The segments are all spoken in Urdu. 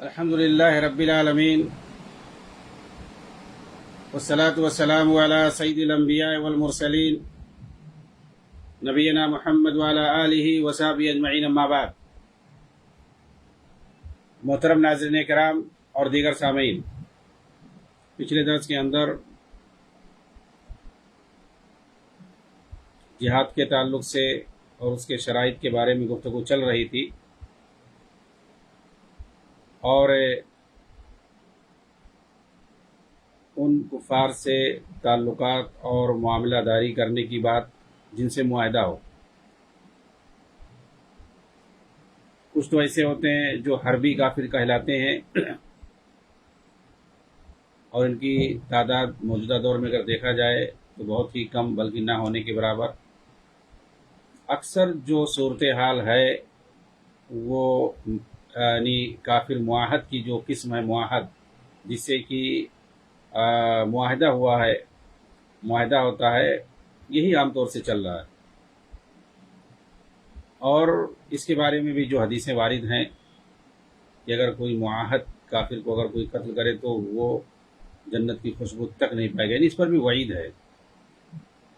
الحمد للہ رب العالمین والصلاة والسلام علی سید الانبیاء والمرسلین نبینا محمد وعلی آلہ وصحبہ اجمعین، اما بعد۔ محترم ناظرین کرام اور دیگر سامعین، پچھلے درس کے اندر جہاد کے تعلق سے اور اس کے شرائط کے بارے میں گفتگو چل رہی تھی، اور ان کفار سے تعلقات اور معاملہ داری کرنے کی بات جن سے معاہدہ ہو۔ کچھ تو ایسے ہوتے ہیں جو حربی کافر کہلاتے ہیں، اور ان کی تعداد موجودہ دور میں اگر دیکھا جائے تو بہت ہی کم، بلکہ نہ ہونے کے برابر۔ اکثر جو صورتحال ہے وہ یعنی کافر معاہد کی جو قسم ہے، معاہد جس سے کہ معاہدہ ہوا ہے، معاہدہ ہوتا ہے، یہی عام طور سے چل رہا ہے۔ اور اس کے بارے میں بھی جو حدیثیں وارد ہیں کہ اگر کوئی معاہد کافر کو اگر کوئی قتل کرے تو وہ جنت کی خوشبو تک نہیں پائے گا، یعنی اس پر بھی وعید ہے،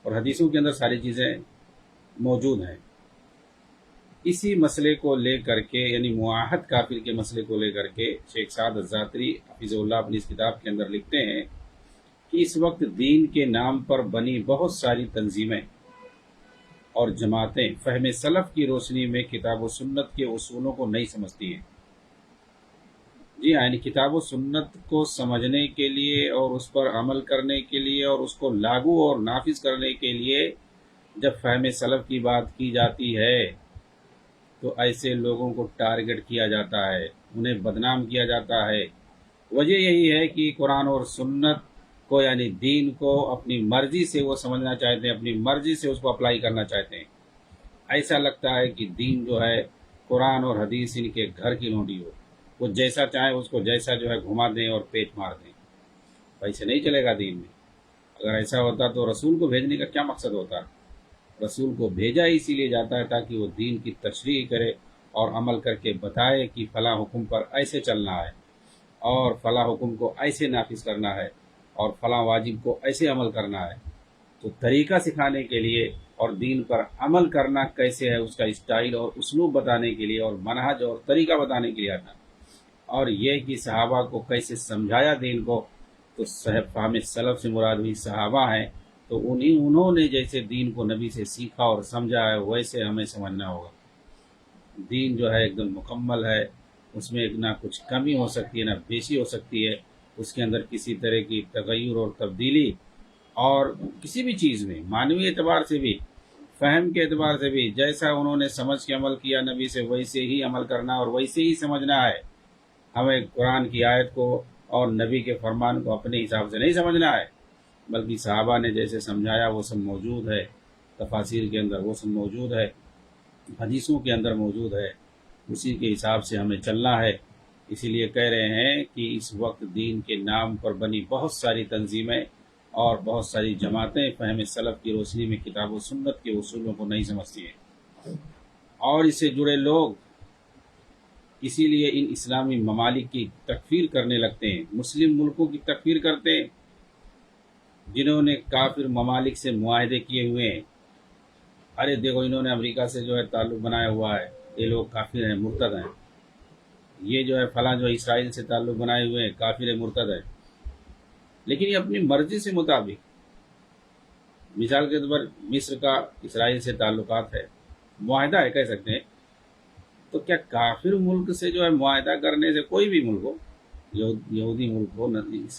اور حدیثوں کے اندر ساری چیزیں موجود ہیں۔ اسی مسئلے کو لے کر کے، یعنی معاہد کافر کے مسئلے کو لے کر کے، شیخ سعد الزاتری حفظہ اللہ اپنی اس کتاب کے اندر لکھتے ہیں کہ اس وقت دین کے نام پر بنی بہت ساری تنظیمیں اور جماعتیں فہم سلف کی روشنی میں کتاب و سنت کے اصولوں کو نہیں سمجھتی ہیں۔ جی ہاں، یعنی کتاب و سنت کو سمجھنے کے لیے اور اس پر عمل کرنے کے لیے اور اس کو لاگو اور نافذ کرنے کے لیے جب فہم سلف کی بات کی جاتی ہے تو ایسے لوگوں کو ٹارگٹ کیا جاتا ہے، انہیں بدنام کیا جاتا ہے۔ وجہ یہی ہے کہ قرآن اور سنت کو، یعنی دین کو، اپنی مرضی سے وہ سمجھنا چاہتے ہیں، اپنی مرضی سے اس کو اپلائی کرنا چاہتے ہیں۔ ایسا لگتا ہے کہ دین جو ہے قرآن اور حدیث ان کے گھر کی لونڈی ہو، وہ جیسا چاہیں اس کو جیسا جو ہے گھما دیں اور پیٹ مار دیں۔ ایسے نہیں چلے گا دین میں۔ اگر ایسا ہوتا تو رسول کو بھیجنے کا کیا مقصد ہوتا؟ رسول کو بھیجا اسی لیے جاتا ہے تاکہ وہ دین کی تشریح کرے اور عمل کر کے بتائے کہ فلاں حکم پر ایسے چلنا ہے، اور فلاں حکم کو ایسے نافذ کرنا ہے، اور فلاں واجب کو ایسے عمل کرنا ہے۔ تو طریقہ سکھانے کے لیے اور دین پر عمل کرنا کیسے ہے، اس کا اسٹائل اور اسلوب بتانے کے لیے اور منہج اور طریقہ بتانے کے لیے آتا ہے۔ اور یہ کہ صحابہ کو کیسے سمجھایا دین کو، تو فہم سلف سے مراد ہوئی صحابہ ہیں، تو انہوں نے جیسے دین کو نبی سے سیکھا اور سمجھا ہے ویسے ہمیں سمجھنا ہوگا۔ دین جو ہے ایک دم مکمل ہے، اس میں نہ کچھ کمی ہو سکتی ہے نہ بیشی ہو سکتی ہے، اس کے اندر کسی طرح کی تغیر اور تبدیلی اور کسی بھی چیز میں، معنوی اعتبار سے بھی، فہم کے اعتبار سے بھی، جیسا انہوں نے سمجھ کے عمل کیا نبی سے ویسے ہی عمل کرنا اور ویسے ہی سمجھنا ہے۔ ہمیں قرآن کی آیت کو اور نبی کے فرمان کو اپنے حساب سے نہیں سمجھنا ہے، بلکہ صحابہ نے جیسے سمجھایا وہ سب موجود ہے، تفاسیر کے اندر وہ سب موجود ہے، حدیثوں کے اندر موجود ہے، اسی کے حساب سے ہمیں چلنا ہے۔ اسی لیے کہہ رہے ہیں کہ اس وقت دین کے نام پر بنی بہت ساری تنظیمیں اور بہت ساری جماعتیں فہم سلف کی روشنی میں کتاب و سنت کے اصولوں کو نہیں سمجھتی ہیں، اور اس سے جڑے لوگ اسی لیے ان اسلامی ممالک کی تکفیر کرنے لگتے ہیں، مسلم ملکوں کی تکفیر کرتے ہیں جنہوں نے کافر ممالک سے معاہدے کیے ہوئے ہیں۔ ارے دیکھو، انہوں نے امریکہ سے جو ہے تعلق بنایا ہوا ہے، یہ لوگ کافر ہیں، مرتد ہیں۔ یہ جو ہے فلاں جو اسرائیل سے تعلق بنائے ہوئے ہیں، کافر مرتد ہیں۔ لیکن یہ اپنی مرضی سے مطابق، مثال کے طور پر مصر کا اسرائیل سے تعلقات ہے، معاہدہ ہے کہہ سکتے ہیں، تو کیا کافر ملک سے جو ہے معاہدہ کرنے سے، کوئی بھی ملک ہو، یہودی ملک ہو،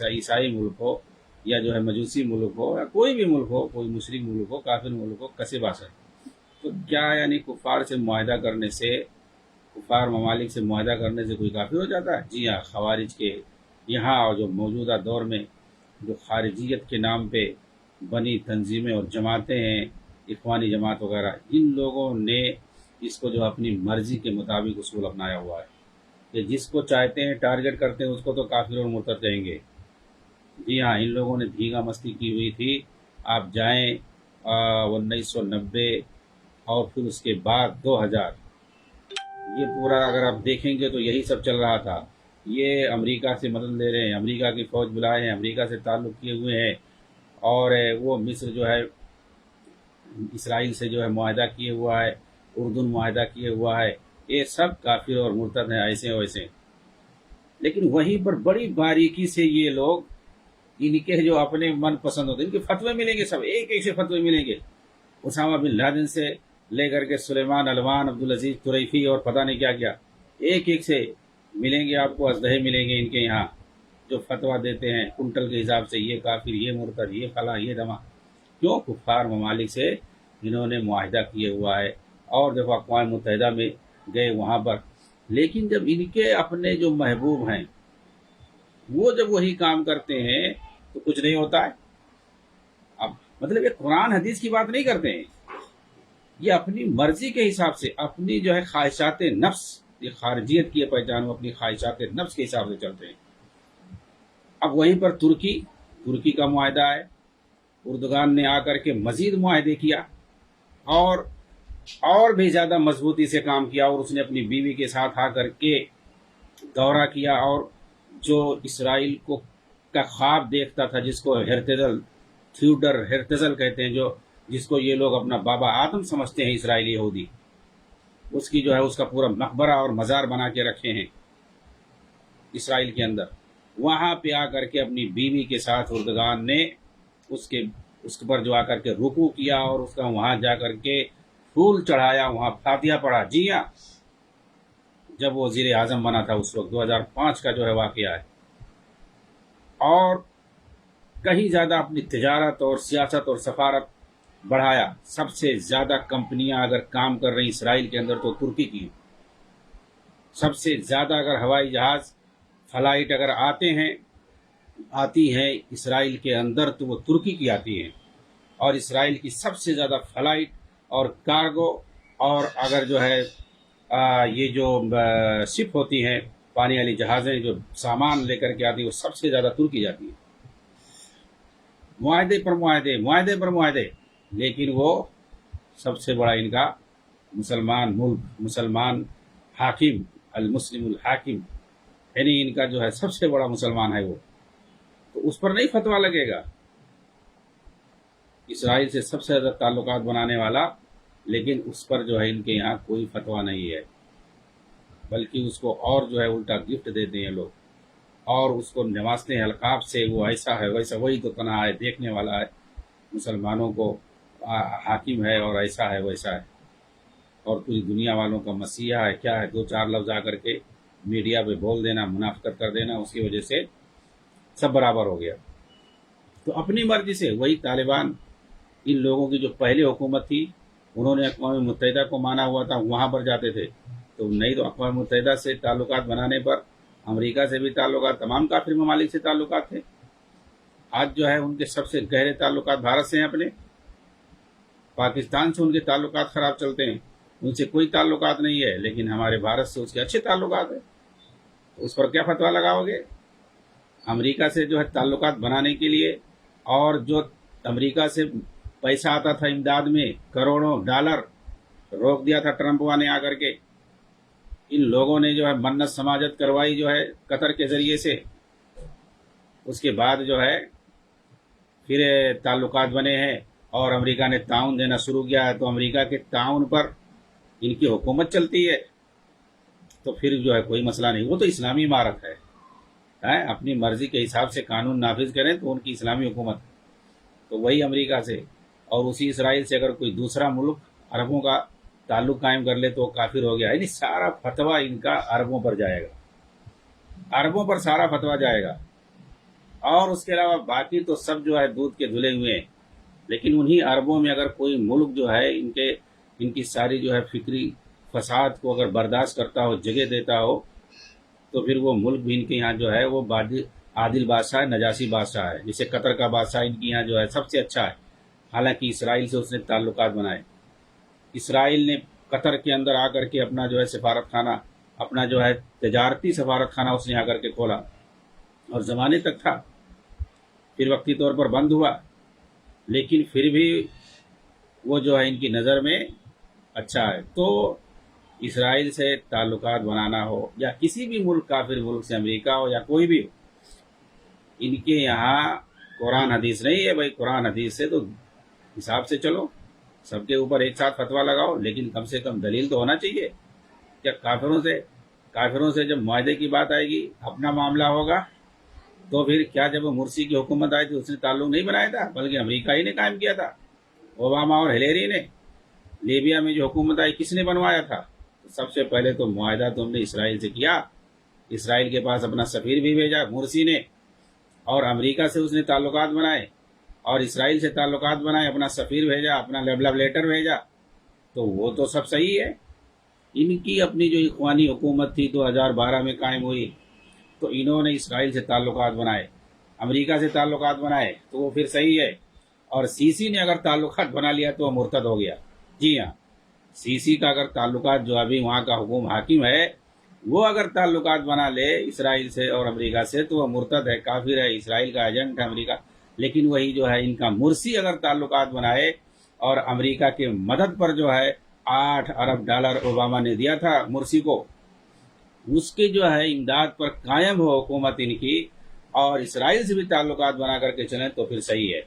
عیسائی ملک ہو، یا جو ہے مجوسی ملک ہو، یا کوئی بھی ملک ہو، کوئی مشرک ملک ہو، کافر ملک ہو، کسے باسا، تو کیا یعنی کفار سے معاہدہ کرنے سے، کفار ممالک سے معاہدہ کرنے سے کوئی کافر ہو جاتا ہے؟ جی ہاں، خوارج کے یہاں اور جو موجودہ دور میں جو خارجیت کے نام پہ بنی تنظیمیں اور جماعتیں ہیں، اخوانی جماعت وغیرہ، ان لوگوں نے اس کو جو اپنی مرضی کے مطابق اصول اپنایا ہوا ہے کہ جس کو چاہتے ہیں ٹارگٹ کرتے ہیں، اس کو تو کافر اور مرتد کہیں گے۔ جی ہاں، ان لوگوں نے دھیگا مستی کی ہوئی تھی۔ آپ جائیں 1990 اور پھر اس کے بعد 2000، یہ پورا اگر آپ دیکھیں گے تو یہی سب چل رہا تھا۔ یہ امریکہ سے مدد لے رہے ہیں، امریکہ کی فوج بلائے ہیں، امریکہ سے تعلق کیے ہوئے ہیں، اور وہ مصر جو ہے اسرائیل سے جو ہے معاہدہ کیے ہوا ہے، اردن معاہدہ کیے ہوا ہے، یہ سب کافر اور مرتد ہیں ایسے ویسے۔ لیکن وہیں پر بڑی باریکی سے یہ لوگ ان کے جو اپنے من پسند ہوتے ہیں، ان کے فتوے ملیں گے، سب ایک ایک سے فتوے ملیں گے، اسامہ بن لادن سے لے کر کے سلیمان علوان، عبدالعزیز طریفی اور پتہ نہیں کیا کیا، ایک ایک سے ملیں گے آپ کو، اسلحے ملیں گے ان کے یہاں، جو فتویٰ دیتے ہیں کنٹل کے حساب سے، یہ کافر، یہ مرتد، یہ فلاں، یہ دماغ۔ کیوں؟ کفار ممالک سے انہوں نے معاہدہ کیے ہوا ہے، اور جب اقوام متحدہ میں گئے وہاں پر، لیکن جب ان کے اپنے جو محبوب ہیں وہ جب وہی کام کرتے ہیں تو کچھ نہیں ہوتا ہے۔ اب مطلب یہ قرآن حدیث کی بات نہیں کرتے ہیں، یہ اپنی مرضی کے حساب سے، اپنی جو ہے خواہشات نفس، یہ خارجیت کی پہچان، وہ اپنی خواہشات نفس کے حساب سے چلتے ہیں۔ اب وہیں پر ترکی کا معاہدہ ہے، اردگان نے آ کر کے مزید معاہدے کیا، اور بھی زیادہ مضبوطی سے کام کیا، اور اس نے اپنی بیوی کے ساتھ آ کر کے دورہ کیا، اور جو اسرائیل کا خواب دیکھتا تھا، جس کو تھیوڈر ہرتزل کہتے ہیں، جس کو یہ لوگ اپنا بابا آدم سمجھتے ہیں اسرائیلی یہودی، اس کی جو ہے اس کا پورا مقبرہ اور مزار بنا کے رکھے ہیں اسرائیل کے اندر، وہاں پہ آ کر کے اپنی بیوی کے ساتھ اردگان نے اس پر جو آ کر کے رکوع کیا، اور اس کا وہاں جا کر کے پھول چڑھایا، وہاں فاتحہ پڑھا۔ جی ہاں، جب وہ وزیر اعظم بنا تھا اس وقت، 2005 کا جو ہے واقعہ ہے، اور کہیں زیادہ اپنی تجارت اور سیاست اور سفارت بڑھایا۔ سب سے زیادہ کمپنیاں اگر کام کر رہی اسرائیل کے اندر تو ترکی کی، سب سے زیادہ اگر ہوائی جہاز فلائٹ اگر آتی ہیں اسرائیل کے اندر تو وہ ترکی کی آتی ہیں، اور اسرائیل کی سب سے زیادہ فلائٹ اور کارگو، اور اگر جو ہے یہ جو شپ ہوتی ہیں، پانی والی جہازیں جو سامان لے کر کے آتی ہیں، وہ سب سے زیادہ ترکی جاتی ہیں۔ معاہدے پر معاہدے، معاہدے پر معاہدے، لیکن وہ سب سے بڑا ان کا مسلمان ملک، مسلمان حاکم، المسلم الحاکم، یعنی ان کا جو ہے سب سے بڑا مسلمان ہے وہ، تو اس پر نہیں فتویٰ لگے گا۔ اسرائیل سے سب سے زیادہ تعلقات بنانے والا، لیکن اس پر جو ہے ان کے یہاں کوئی فتویٰ نہیں ہے، بلکہ اس کو اور جو ہے الٹا گفٹ دیتے ہیں لوگ، اور اس کو نوازتے ہیں القاب سے، وہ ایسا ہے ویسا، وہی تو تنہا ہے، دیکھنے والا ہے، مسلمانوں کو حاکم ہے، اور ایسا ہے ویسا ہے، اور پوری دنیا والوں کا مسیحا ہے، کیا ہے، دو چار لفظ آ کر کے میڈیا پہ بول دینا، منافقت کر دینا، اس کی وجہ سے سب برابر ہو گیا۔ تو اپنی مرضی سے وہی طالبان، ان لوگوں کی جو پہلے حکومت تھی، انہوں نے اقوام متحدہ کو مانا ہوا تھا، وہاں پر جاتے تھے، تو نہیں تو اقوام متحدہ سے تعلقات بنانے پر امریکہ سے بھی تعلقات، تمام کافر ممالک سے تعلقات تھے۔ آج جو ہے ان کے سب سے گہرے تعلقات بھارت سے ہیں، اپنے پاکستان سے ان کے تعلقات خراب چلتے ہیں، ان سے کوئی تعلقات نہیں ہے، لیکن ہمارے بھارت سے اس کے اچھے تعلقات ہیں، اس پر کیا فتویٰ لگاؤ گے؟ امریکہ سے جو ہے تعلقات بنانے کے لیے، اور جو امریکہ سے پیسہ آتا تھا امداد میں، کروڑوں ڈالر، روک دیا تھا ٹرمپ نے آ کر کے۔ ان لوگوں نے جو ہے منت سماجت کروائی جو ہے قطر کے ذریعے سے، اس کے بعد جو ہے پھر تعلقات بنے ہیں، اور امریکہ نے تعاون دینا شروع کیا ہے، تو امریکہ کے تعاون پر ان کی حکومت چلتی ہے، تو پھر جو ہے کوئی مسئلہ نہیں، وہ تو اسلامی عمارت ہے، اپنی مرضی کے حساب سے قانون نافذ کریں تو ان کی اسلامی حکومت ہے۔ تو وہی امریکہ سے اور اسی اسرائیل سے اگر کوئی دوسرا ملک عربوں کا تعلق قائم کر لے تو وہ کافر ہو گیا، یعنی سارا فتویٰ ان کا عربوں پر جائے گا، عربوں پر سارا فتویٰ جائے گا، اور اس کے علاوہ باقی تو سب جو ہے دودھ کے دھلے ہوئے ہیں، لیکن انہی عربوں میں اگر کوئی ملک جو ہے ان کی ساری جو ہے فکری فساد کو اگر برداشت کرتا ہو، جگہ دیتا ہو، تو پھر وہ ملک بھی ان کے یہاں جو ہے وہ عادل بادشاہ ہے، نجاسی بادشاہ ہے، جسے قطر کا بادشاہ ان کے یہاں جو ہے سب سے اچھا ہے، حالانکہ اسرائیل سے اس نے تعلقات بنائے۔ اسرائیل نے قطر کے اندر آ کر کے اپنا جو ہے سفارت خانہ، اپنا جو ہے تجارتی سفارت خانہ اس نے آ کر کے کھولا، اور زمانے تک تھا، پھر وقتی طور پر بند ہوا، لیکن پھر بھی وہ جو ہے ان کی نظر میں اچھا ہے۔ تو اسرائیل سے تعلقات بنانا ہو یا کسی بھی ملک کافر ملک سے، امریکہ ہو یا کوئی بھی ہو، ان کے یہاں قرآن حدیث نہیں ہے بھائی۔ قرآن حدیث سے تو حساب سے چلو، سب کے اوپر ایک ساتھ فتویٰ لگاؤ، لیکن کم سے کم دلیل تو ہونا چاہیے۔ کیا کافروں سے جب معاہدے کی بات آئے گی، اپنا معاملہ ہوگا، تو پھر کیا جب مرسی کی حکومت آئی تھی اس نے تعلق نہیں بنایا تھا، بلکہ امریکہ ہی نے قائم کیا تھا، اوباما اور ہلیری نے۔ لیبیا میں جو حکومت آئی کس نے بنوایا تھا؟ سب سے پہلے تو معاہدہ تم نے اسرائیل سے کیا، اسرائیل کے پاس اپنا سفیر بھی بھیجا مرسی نے، اور امریکہ سے اس نے تعلقات بنائے، اور اسرائیل سے تعلقات بنائے، اپنا سفیر بھیجا، اپنا لو لیٹر بھیجا، تو وہ تو سب صحیح ہے۔ ان کی اپنی جو اخوانی حکومت تھی 2012 میں قائم ہوئی، تو انہوں نے اسرائیل سے تعلقات بنائے، امریکہ سے تعلقات بنائے، تو وہ پھر صحیح ہے۔ اور سی نے اگر تعلقات بنا لیا تو وہ مرتد ہو گیا۔ جی ہاں، سی کا اگر تعلقات، جو ابھی وہاں کا حاکم ہے، وہ اگر تعلقات بنا لے اسرائیل سے اور امریکہ سے، تو وہ مرتد ہے، کافر ہے، اسرائیل کا ایجنٹ ہے امریکہ۔ لیکن وہی جو ہے ان کا مرسی اگر تعلقات بنائے، اور امریکہ کے مدد پر جو ہے $8 ارب اوباما نے دیا تھا مرسی کو، اس کے جو ہے امداد پر قائم ہو حکومت ان کی، اور اسرائیل سے بھی تعلقات بنا کر کے چلیں، تو پھر صحیح ہے۔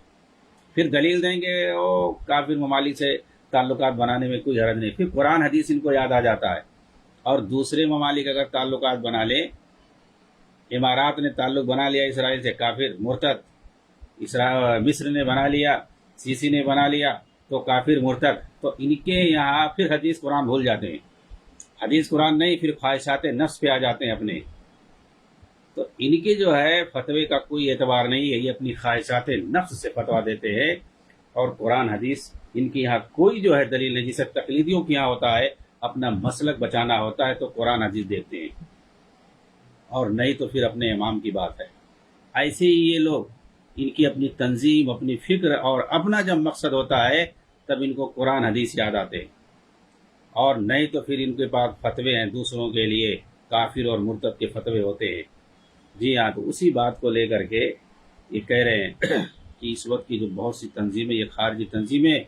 پھر دلیل دیں گے وہ کافر ممالک سے تعلقات بنانے میں کوئی حرج نہیں، پھر قرآن حدیث ان کو یاد آ جاتا ہے۔ اور دوسرے ممالک اگر تعلقات بنا لیں، امارات نے تعلق بنا لیا اسرائیل سے، کافر مرتد، مصر نے بنا لیا، سی نے بنا لیا، تو کافر مرتد۔ تو ان کے یہاں پھر حدیث قرآن بھول جاتے ہیں، حدیث قرآن نہیں، پھر خواہشات نفس پہ آ جاتے ہیں اپنے۔ تو ان کے جو ہے فتوے کا کوئی اعتبار نہیں ہے، یہ اپنی خواہشات نفس سے فتویٰ دیتے ہیں، اور قرآن حدیث ان کے یہاں کوئی جو ہے دلیل نہیں۔ جسے تقلیدیوں کے یہاں ہوتا ہے اپنا مسلک بچانا ہوتا ہے تو قرآن حدیث دیکھتے ہیں، اور نہیں تو پھر اپنے امام کی بات ہے۔ ایسے ہی یہ لوگ، ان کی اپنی تنظیم، اپنی فکر اور اپنا جب مقصد ہوتا ہے تب ان کو قرآن حدیث یاد آتے ہیں، اور نہیں تو پھر ان کے پاس فتوے ہیں دوسروں کے لیے، کافر اور مرتد کے فتوے ہوتے ہیں۔ جی ہاں، تو اسی بات کو لے کر کے یہ کہہ رہے ہیں کہ اس وقت کی جو بہت سی تنظیمیں، یہ خارجی تنظیمیں،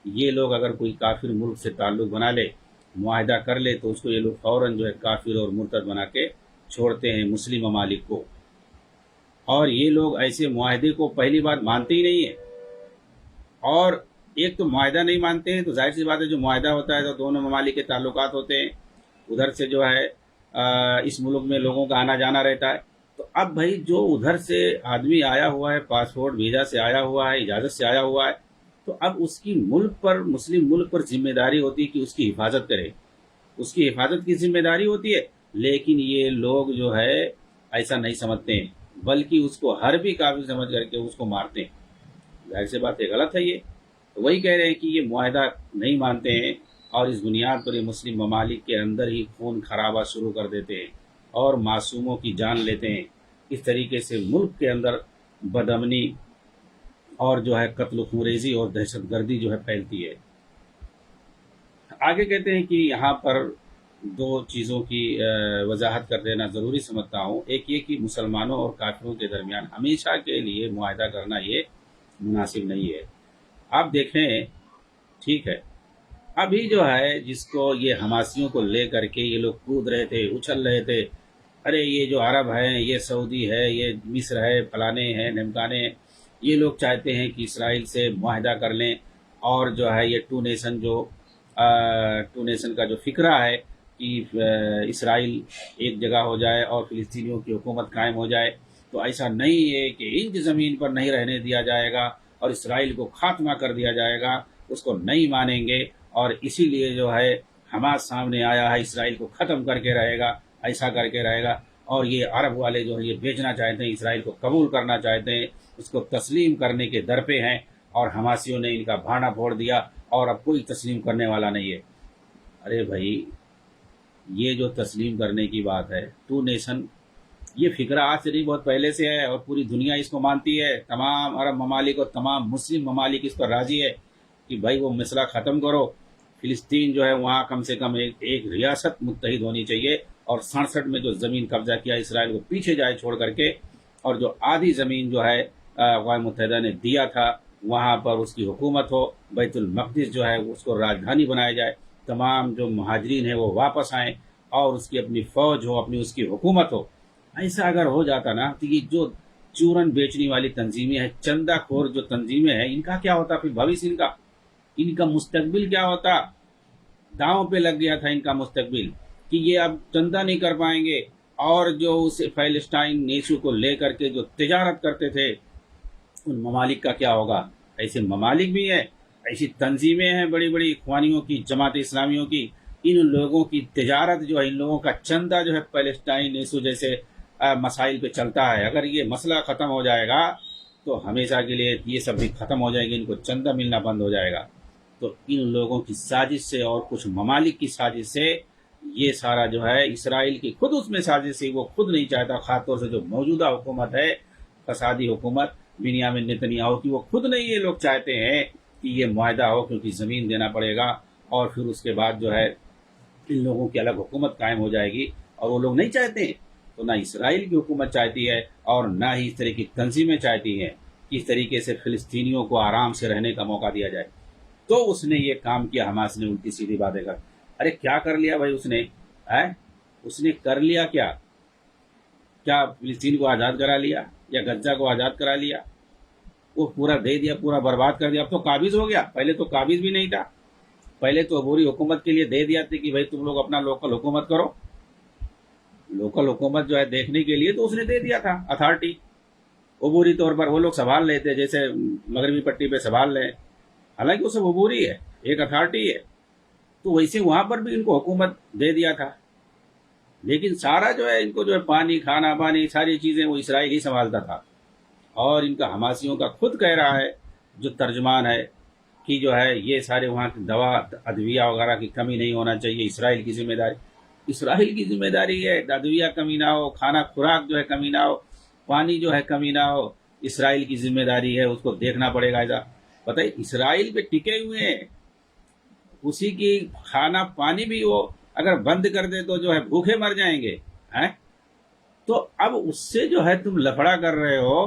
یہ لوگ اگر کوئی کافر ملک سے تعلق بنا لے، معاہدہ کر لے، تو اس کو یہ لوگ فوراً جو ہے کافر اور مرتد بنا کے چھوڑتے ہیں مسلم ممالک کو۔ اور یہ لوگ ایسے معاہدے کو پہلی بات مانتے ہی نہیں ہیں، اور ایک تو معاہدہ نہیں مانتے ہیں، تو ظاہر سی بات ہے جو معاہدہ ہوتا ہے تو دونوں ممالک کے تعلقات ہوتے ہیں، ادھر سے جو ہے اس ملک میں لوگوں کا آنا جانا رہتا ہے۔ تو اب بھائی جو ادھر سے آدمی آیا ہوا ہے، پاسپورٹ ویزا سے آیا ہوا ہے، اجازت سے آیا ہوا ہے، تو اب اس کی ملک پر، مسلم ملک پر ذمہ داری ہوتی ہے کہ اس کی حفاظت کرے، اس کی حفاظت کی ذمہ داری ہوتی ہے۔ لیکن یہ لوگ جو ہے ایسا نہیں سمجھتے ہیں، بلکہ اس کو حربی کافر سمجھ کر کے اس کو مارتے ہیں۔ ظاہر سی بات ہے غلط ہے یہ۔ تو وہی کہہ رہے ہیں کہ یہ معاہدہ نہیں مانتے ہیں، اور اس بنیاد پر یہ مسلم ممالک کے اندر ہی خون خرابہ شروع کر دیتے ہیں اور معصوموں کی جان لیتے ہیں۔ اس طریقے سے ملک کے اندر بدامنی اور جو ہے قتل و خونریزی اور دہشت گردی جو ہے پھیلتی ہے۔ آگے کہتے ہیں کہ یہاں پر دو چیزوں کی وضاحت کر دینا ضروری سمجھتا ہوں۔ ایک یہ کہ مسلمانوں اور کافروں کے درمیان ہمیشہ کے لیے معاہدہ کرنا یہ مناسب نہیں ہے۔ آپ دیکھیں، ٹھیک ہے، ابھی جو ہے جس کو یہ حماسیوں کو لے کر کے یہ لوگ کود رہے تھے، اچھل رہے تھے، ارے یہ جو عرب ہیں، یہ سعودی ہے، یہ مصر ہے، فلانے ہیں، ڈھمکانے ہیں، یہ لوگ چاہتے ہیں کہ اسرائیل سے معاہدہ کر لیں، اور جو ہے یہ ٹو نیشن کا جو فکرہ ہے کہ اسرائیل ایک جگہ ہو جائے اور فلسطینیوں کی حکومت قائم ہو جائے، تو ایسا نہیں ہے کہ انچ زمین پر نہیں رہنے دیا جائے گا اور اسرائیل کو خاتمہ کر دیا جائے گا، اس کو نہیں مانیں گے، اور اسی لیے جو ہے حماس سامنے آیا ہے، اسرائیل کو ختم کر کے رہے گا، ایسا کر کے رہے گا۔ اور یہ عرب والے جو ہے یہ بیچنا چاہتے ہیں، اسرائیل کو قبول کرنا چاہتے ہیں، اس کو تسلیم کرنے کے در پہ ہیں، اور حماسیوں نے ان کا بھانا پھوڑ دیا اور اب کوئی تسلیم کرنے والا نہیں ہے۔ ارے بھائی، یہ جو تسلیم کرنے کی بات ہے، ٹو نیشن، یہ فکرہ آج سے نہیں، بہت پہلے سے ہے، اور پوری دنیا اس کو مانتی ہے، تمام عرب ممالک اور تمام مسلم ممالک اس پر راضی ہے کہ بھائی وہ مسئلہ ختم کرو، فلسطین جو ہے وہاں کم سے کم ایک ریاست متحد ہونی چاہیے، اور 67 میں جو زمین قبضہ کیا اسرائیل کو پیچھے جائے چھوڑ کر کے، اور جو آدھی زمین جو ہے اقوام متحدہ نے دیا تھا وہاں پر اس کی حکومت ہو، بیت المقدس جو ہے اس کو راجدھانی بنایا جائے، تمام جو مہاجرین ہیں وہ واپس آئیں اور اس کی اپنی فوج ہو، اپنی اس کی حکومت ہو. ایسا اگر ہو جاتا نا تو یہ جو چورن بیچنے والی تنظیمیں ہیں، چندہ خور جو تنظیمیں ہیں، ان کا کیا ہوتا؟ پھر بھوشیہ ان کا مستقبل کیا ہوتا؟ داؤں پہ لگ گیا تھا ان کا مستقبل کہ یہ اب چندہ نہیں کر پائیں گے. اور جو اس فلسطین ایشو کو لے کر کے جو تجارت کرتے تھے، ان ممالک کا کیا ہوگا؟ ایسے ممالک بھی ہیں، ایسی تنظیمیں ہیں بڑی بڑی اخوانیوں کی، جماعت اسلامیوں کی. ان لوگوں کی تجارت جو ہے، ان لوگوں کا چندہ جو ہے فلسطین ایشو جیسے مسائل پہ چلتا ہے. اگر یہ مسئلہ ختم ہو جائے گا تو ہمیشہ کے لیے یہ سب بھی ختم ہو جائے گی، ان کو چندہ ملنا بند ہو جائے گا. تو ان لوگوں کی سازش سے اور کچھ ممالک کی سازش سے یہ سارا جو ہے، اسرائیل کی خود اس میں سازش سے، وہ خود نہیں چاہتا. خاص طور سے جو موجودہ حکومت ہے، فسادی حکومت بنیامین نیتنیاہو کی، وہ خود نہیں یہ لوگ چاہتے ہیں کہ یہ معاہدہ ہو، کیونکہ زمین دینا پڑے گا اور پھر اس کے بعد جو ہے ان لوگوں کی الگ حکومت قائم ہو جائے گی، اور وہ لوگ نہیں چاہتے ہیں. تو نہ اسرائیل کی حکومت چاہتی ہے اور نہ ہی اس طرح کی تنظیمیں چاہتی ہیں کہ اس طریقے سے فلسطینیوں کو آرام سے رہنے کا موقع دیا جائے. تو اس نے یہ کام کیا، حماس نے الٹی سیدھی باتیں کر. ارے کیا کر لیا بھائی اس نے؟ اس نے کر لیا کیا؟ کیا فلسطین کو آزاد کرا لیا یا غزہ کو آزاد کرا لیا؟ وہ پورا دے دیا، پورا برباد کر دیا. اب تو قابض ہو گیا، پہلے تو قابض بھی نہیں تھا. پہلے تو عبوری حکومت کے لیے دے دیا تھا کہ بھائی تم لوگ اپنا لوکل حکومت کرو. لوکل حکومت جو ہے دیکھنے کے لیے تو اس نے دے دیا تھا اتھارٹی. عبوری طور پر وہ لوگ سنبھال لیتے، جیسے مغربی پٹی پہ سنبھال لیں، حالانکہ وہ سب عبوری ہے، ایک اتھارٹی ہے. تو ویسے وہاں پر بھی ان کو حکومت دے دیا تھا. لیکن سارا جو ہے ان کو جو ہے پانی، کھانا پانی، ساری چیزیں وہ اسرائیل ہی سنبھالتا تھا. اور ان کا حماسیوں کا خود کہہ رہا ہے جو ترجمان ہے کہ جو ہے یہ سارے وہاں کی دوا ادویہ وغیرہ کی کمی نہیں ہونا چاہیے، اسرائیل کی ذمہ داری. اسرائیل کی ذمہ داری ہے ادویہ کمی نہ ہو، کھانا خوراک جو ہے کمی نہ ہو، پانی جو ہے کمی نہ ہو. اسرائیل کی ذمہ داری ہے، اس کو دیکھنا پڑے گا. ایسا بتائیے، اسرائیل پہ ٹکے ہوئے ہیں، اسی کی کھانا پانی بھی وہ اگر بند کر دے تو جو ہے بھوکے مر جائیں گے. تو اب اس سے جو ہے تم لفڑا کر رہے ہو،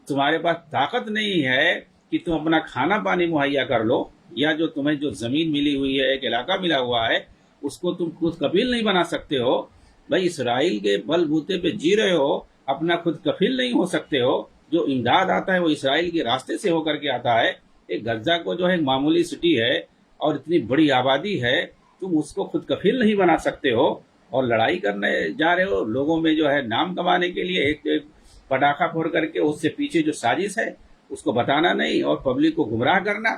تمہارے پاس طاقت نہیں ہے کہ تم اپنا کھانا پانی مہیا کر لو، یا جو تمہیں جو زمین ملی ہوئی ہے، ایک علاقہ ملا ہوا ہے، اس کو تم خود کفیل نہیں بنا سکتے ہو. بھائی اسرائیل کے بل بوتے پہ جی رہے ہو، اپنا خود کفیل نہیں ہو سکتے ہو. جو امداد آتا ہے وہ اسرائیل کے راستے سے ہو کر کے آتا ہے. ایک غزہ کو جو ہے معمولی سٹی ہے اور اتنی بڑی آبادی ہے، تم اس کو خود کفیل نہیں بنا سکتے ہو اور لڑائی کرنے جا رہے ہو لوگوں میں جو ہے نام کمانے کے لیے. ایک پٹاخہ پھوڑ کر کے اس سے پیچھے جو سازش ہے اس کو بتانا نہیں اور پبلک کو گمراہ کرنا.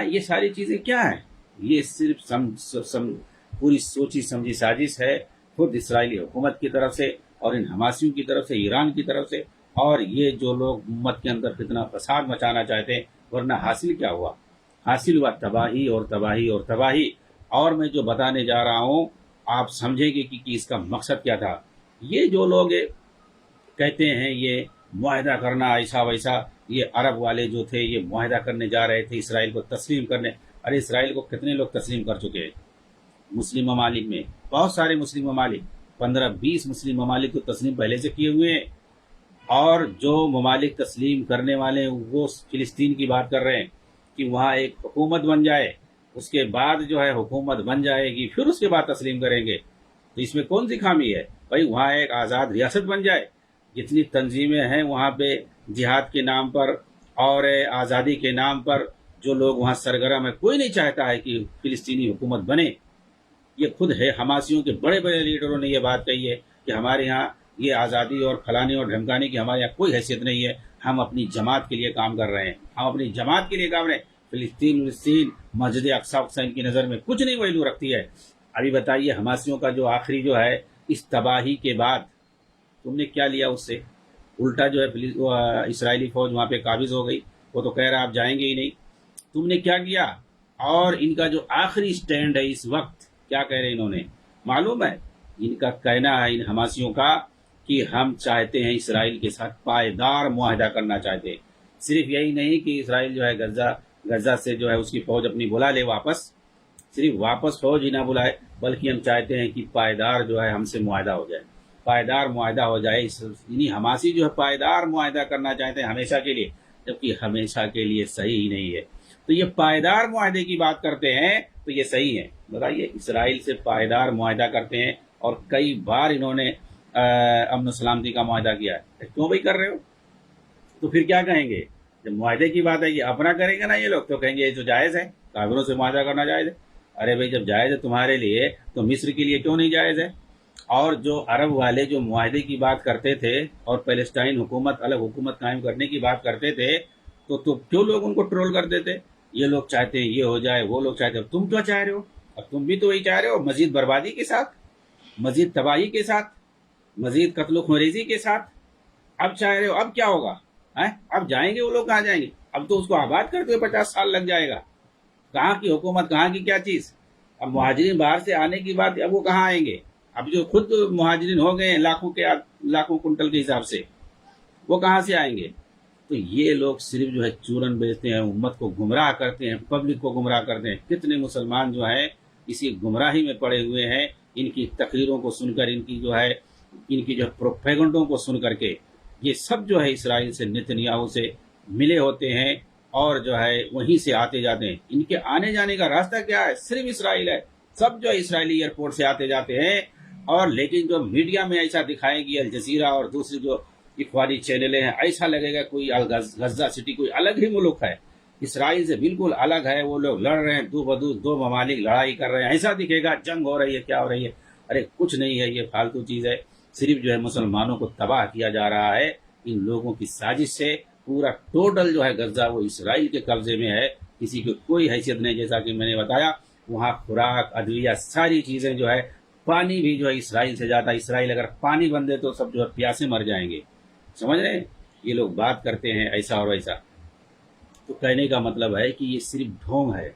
یہ ساری چیزیں کیا ہیں؟ یہ صرف پوری سوچی سمجھی سازش ہے، خود اسرائیلی حکومت کی طرف سے اور ان حماسیوں کی طرف سے، ایران کی طرف سے. اور یہ جو لوگ امت کے اندر فتنہ فساد مچانا چاہتے ہیں، ورنہ حاصل کیا ہوا؟ حاصل ہوا تباہی اور تباہی اور تباہی. اور میں جو بتانے جا رہا ہوں آپ سمجھیں گے کہ اس کا مقصد کیا تھا. یہ جو لوگ کہتے ہیں یہ معاہدہ کرنا ایسا ویسا، یہ عرب والے جو تھے یہ معاہدہ کرنے جا رہے تھے اسرائیل کو تسلیم کرنے. ارے اسرائیل کو کتنے لوگ تسلیم کر چکے ہیں مسلم ممالک میں؟ بہت سارے مسلم ممالک، 15-20 مسلم ممالک تو تسلیم پہلے سے کیے ہوئے ہیں. اور جو ممالک تسلیم کرنے والے ہیں وہ فلسطین کی بات کر رہے ہیں کہ وہاں ایک حکومت بن جائے، اس کے بعد جو ہے حکومت بن جائے گی، پھر اس کے بعد تسلیم کریں گے. تو اس میں کون سی خامی ہے؟ بھائی وہاں ایک آزاد ریاست بن جائے. جتنی تنظیمیں ہیں وہاں پہ جہاد کے نام پر اور آزادی کے نام پر جو لوگ وہاں سرگرم ہے، کوئی نہیں چاہتا ہے کہ فلسطینی حکومت بنے. یہ خود ہے حماسیوں کے بڑے بڑے لیڈروں نے یہ بات کہی ہے کہ ہمارے ہاں یہ آزادی اور پھلانے اور دھمکانے کی ہمارے یہاں کوئی حیثیت نہیں ہے. ہم اپنی جماعت کے لیے کام کر رہے ہیں، ہم اپنی جماعت کے لیے کام رہے ہیں. فلسطین مسجد اقصی ان کی نظر میں کچھ نہیں ویلو رکھتی ہے. ابھی بتائیے حماسیوں کا جو آخری جو ہے اس تباہی کے بعد تم نے کیا لیا اس سے؟ الٹا جو ہے اسرائیلی فوج وہاں پہ قابض ہو گئی، وہ تو کہہ رہا آپ جائیں گے ہی نہیں. تم نے کیا کیا؟ اور ان کا جو آخری سٹینڈ ہے اس وقت، کیا کہہ رہے ہیں انہوں نے معلوم ہے؟ ان کا کہنا ہے ان حماسیوں کا کہ ہم چاہتے ہیں اسرائیل کے ساتھ پائیدار معاہدہ کرنا چاہتے ہیں. صرف یہی نہیں کہ اسرائیل جو ہے غزہ سے جو ہے اس کی فوج اپنی بلا لے واپس، صرف واپس فوج ہی نہ بلائے، بلکہ ہم چاہتے ہیں کہ پائیدار جو ہے ہم سے معاہدہ ہو جائے، پائیدار معاہدہ ہو جائے. یعنی حماسی جو ہے پائیدار معاہدہ کرنا چاہتے ہیں ہمیشہ کے لیے، جبکہ ہمیشہ کے لیے صحیح ہی نہیں ہے. تو یہ پائیدار معاہدے کی بات کرتے ہیں تو یہ صحیح ہے. بتائیے اسرائیل سے پائیدار معاہدہ کرتے ہیں اور کئی بار انہوں نے امن و سلامتی کا معاہدہ کیا ہے. کیوں بھائی کر رہے ہو؟ تو پھر کیا کہیں گے جب معاہدے کی بات ہے یہ اپنا کریں گے نا یہ لوگ تو کہیں گے یہ جو جائز ہے کافروں سے معاہدہ کرنا جائز ہے. ارے بھائی جب جائز ہے تمہارے لیے تو مصر کے لیے کیوں نہیں جائز ہے؟ اور جو عرب والے جو معاہدے کی بات کرتے تھے اور پیلسٹائن حکومت الگ حکومت قائم کرنے کی بات کرتے تھے تو کیوں لوگ ان کو ٹرول کرتے تھے؟ یہ لوگ چاہتے ہیں یہ ہو جائے وہ لوگ چاہتے ہیں. تم کیا چاہ رہے ہو؟ اب تم بھی تو وہی چاہ رہے ہو مزید بربادی کے ساتھ مزید تباہی کے ساتھ مزید قتل و خریزی کے ساتھ. اب چاہ رہے ہو اب کیا ہوگا؟ اب جائیں گے وہ لوگ کہاں جائیں گے؟ اب تو اس کو آباد کرتے ہوئے 50 سال لگ جائے گا. کہاں کی حکومت کہاں کی کیا چیز. اب مہاجرین باہر سے آنے کی بات اب وہ کہاں آئیں گے؟ اب جو خود مہاجرین ہو گئے ہیں لاکھوں کنٹل کے حساب سے وہ کہاں سے آئیں گے؟ تو یہ لوگ صرف جو ہے چورن بیچتے ہیں امت کو گمراہ کرتے ہیں پبلک کو گمراہ کرتے ہیں. کتنے مسلمان جو ہیں اسی گمراہی میں پڑے ہوئے ہیں ان کی تقریروں کو سن کر ان کی جو پروپیگنڈوں کو سن کر کے. یہ سب جو ہے اسرائیل سے نتنیاہو سے ملے ہوتے ہیں اور جو ہے وہیں سے آتے جاتے ہیں. ان کے آنے جانے کا راستہ کیا ہے؟ صرف اسرائیل ہے. سب جو ہے اسرائیلی ایئرپورٹ سے آتے جاتے ہیں. اور لیکن جو میڈیا میں ایسا دکھائے گی الجزیرہ اور دوسری جو اخباری چینلیں ہیں ایسا لگے گا کوئی غزہ سٹی کوئی الگ ہی ملک ہے اسرائیل سے بالکل الگ ہے. وہ لوگ لڑ رہے ہیں دو ممالک لڑائی کر رہے ہیں ایسا دکھے گا جنگ ہو رہی ہے کیا ہو رہی ہے. ارے کچھ نہیں ہے یہ فالتو چیز ہے. صرف جو ہے مسلمانوں کو تباہ کیا جا رہا ہے ان لوگوں کی سازش سے. پورا ٹوٹل جو ہے غزہ وہ اسرائیل کے قبضے میں ہے. کسی کو کوئی حیثیت نہیں. جیسا کہ میں نے بتایا وہاں خوراک ادویہ ساری چیزیں جو ہے پانی بھی جو ہے اسرائیل سے جاتا ہے. اسرائیل اگر پانی بند دے تو سب جو ہے پیاسے مر جائیں گے. سمجھ رہے ہیں؟ یہ لوگ بات کرتے ہیں ایسا اور ویسا. تو کہنے کا مطلب ہے کہ یہ صرف ڈھونگ ہے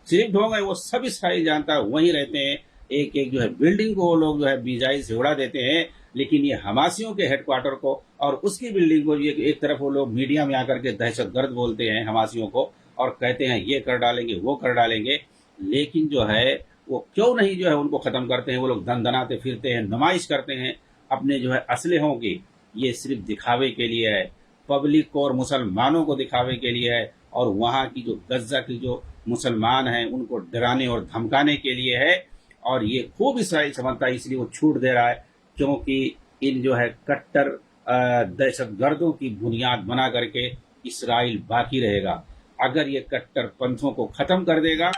صرف ڈھونگ ہے. وہ سب اسرائیل جانتا ہے وہیں رہتے ہیں. ایک ایک جو ہے بلڈنگ کو وہ لوگ جو ہے میزائل سے اڑا دیتے ہیں. لیکن یہ حماسیوں کے ہیڈ کوارٹر کو اور اس کی بلڈنگ کو ایک طرف وہ لوگ میڈیا میں آ کر کے دہشت گرد بولتے ہیں حماسیوں کو اور کہتے ہیں یہ کر ڈالیں گے وہ کر ڈالیں گے. لیکن جو ہے وہ کیوں نہیں جو ہے ان کو ختم کرتے ہیں. وہ لوگ دن دناتے پھرتے ہیں نمائش کرتے ہیں اپنے جو ہے اسلحوں کی. یہ صرف دکھاوے کے لیے ہے پبلک کو اور مسلمانوں کو دکھاوے کے لیے ہے. اور وہاں کی جو غزہ کی جو مسلمان ہیں ان کو ڈرانے اور دھمکانے کے لیے ہے. اور یہ خوب اسرائیل سمجھتا ہے اس لیے وہ چھوٹ دے رہا ہے کیونکہ ان جو ہے کٹر دہشت گردوں کی بنیاد بنا کر کے اسرائیل باقی رہے گا. اگر یہ کٹر پنتھوں کو ختم کر دے گا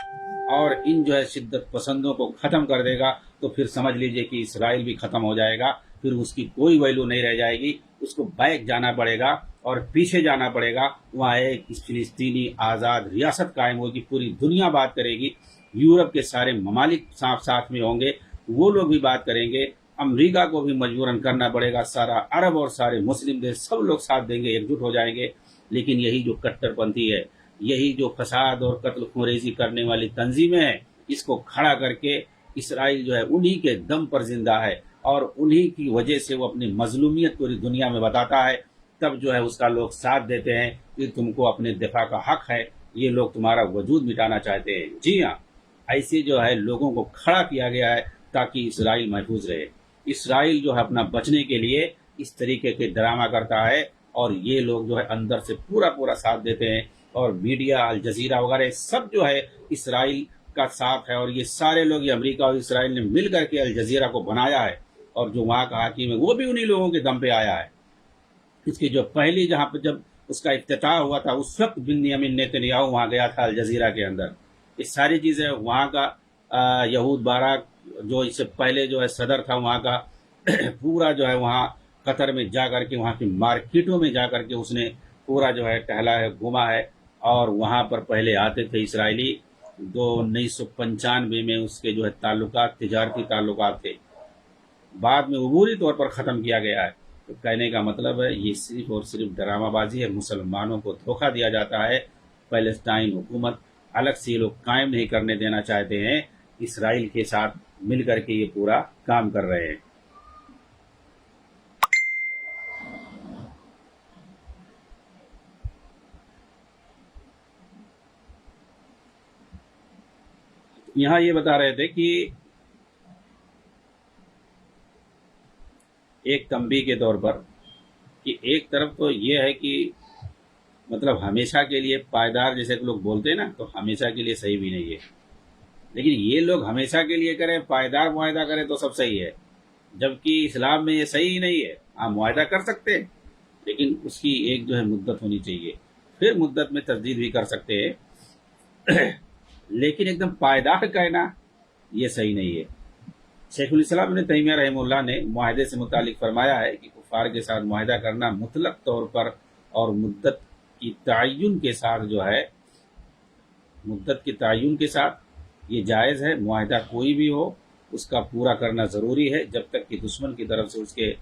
اور ان جو ہے شدت پسندوں کو ختم کر دے گا تو پھر سمجھ لیجئے کہ اسرائیل بھی ختم ہو جائے گا. پھر اس کی کوئی ویلو نہیں رہ جائے گی. اس کو بیک جانا پڑے گا اور پیچھے جانا پڑے گا. وہاں ایک فلسطینی آزاد ریاست قائم ہوگی. پوری دنیا بات کرے گی. یورپ کے سارے ممالک ساتھ میں ہوں گے. وہ لوگ بھی بات کریں گے. امریکہ کو بھی مجبوراً کرنا پڑے گا. سارا عرب اور سارے مسلم دیش سب لوگ ساتھ دیں گے ایک جٹ ہو جائیں گے. لیکن یہی جو کٹر پنتھی ہے یہی جو فساد اور قتل خریزی کرنے والی تنظیمیں ہیں اس کو کھڑا کر کے اسرائیل جو ہے انہی کے دم پر زندہ ہے اور انہی کی وجہ سے وہ اپنی مظلومیت پوری دنیا میں بتاتا ہے. تب جو ہے اس کا لوگ ساتھ دیتے ہیں کہ تم کو اپنے دفاع کا حق ہے. یہ لوگ تمہارا وجود مٹانا چاہتے ہیں. جی ہاں ایسے جو ہے لوگوں کو کھڑا کیا گیا ہے تاکہ اسرائیل محفوظ رہے. اسرائیل جو ہے اپنا بچنے کے لیے اس طریقے کے ڈرامہ کرتا ہے اور یہ لوگ جو ہے اندر سے پورا ساتھ دیتے ہیں. اور میڈیا الجزیرہ وغیرہ سب جو ہے اسرائیل کا ساتھ ہے. اور یہ سارے لوگ یہ امریکہ اور اسرائیل نے مل کر کے الجزیرہ کو بنایا ہے. اور جو وہاں کا حاکم ہے وہ بھی انہی لوگوں کے دم پہ آیا ہے. اس کی جو پہلی جہاں پہ جب اس کا افتتاح ہوا تھا اس وقت بنیامین نیتنیاہو وہاں گیا تھا الجزیرہ کے اندر. یہ ساری چیزیں وہاں کا یہود باراک جو اس سے پہلے جو ہے صدر تھا وہاں کا پورا جو ہے وہاں قطر میں جا کر کے وہاں کی مارکیٹوں میں جا کر کے اس نے پورا جو ہے ٹہلا ہے گھوما ہے. اور وہاں پر پہلے آتے تھے اسرائیلی. 1995 میں اس کے جو ہے تعلقات تجارتی تعلقات تھے. بعد میں عبوری طور پر ختم کیا گیا ہے. تو کہنے کا مطلب ہے یہ صرف اور صرف ڈرامہ بازی ہے. مسلمانوں کو دھوکہ دیا جاتا ہے. فلسطین حکومت الگ سے یہ لوگ قائم نہیں کرنے دینا چاہتے ہیں. اسرائیل کے ساتھ مل کر کے یہ پورا کام کر رہے ہیں. یہاں یہ بتا رہے تھے کہ ایک تنبیہ کے طور پر کہ ایک طرف تو یہ ہے کہ مطلب ہمیشہ کے لیے پائیدار جیسے کہ لوگ بولتے ہیں نا، تو ہمیشہ کے لیے صحیح بھی نہیں ہے، لیکن یہ لوگ ہمیشہ کے لیے کریں، پائیدار معاہدہ کریں تو سب صحیح ہے، جبکہ اسلام میں یہ صحیح ہی نہیں ہے۔ آپ معاہدہ کر سکتے ہیں لیکن اس کی ایک جو ہے مدت ہونی چاہیے، پھر مدت میں تجدید بھی کر سکتے ہیں، لیکن ایک دم پائیدار کہنا یہ صحیح نہیں ہے۔ شیخ الاسلام ابن تیمیہ رحمہ اللہ نے معاہدے سے متعلق فرمایا ہے کہ کفار کے ساتھ معاہدہ کرنا مطلق طور پر اور مدت کی تعین کے ساتھ جو ہے، مدت کے تعین کے ساتھ یہ جائز ہے۔ معاہدہ کوئی بھی ہو اس کا پورا کرنا ضروری ہے جب تک کہ دشمن کی طرف سے اس کے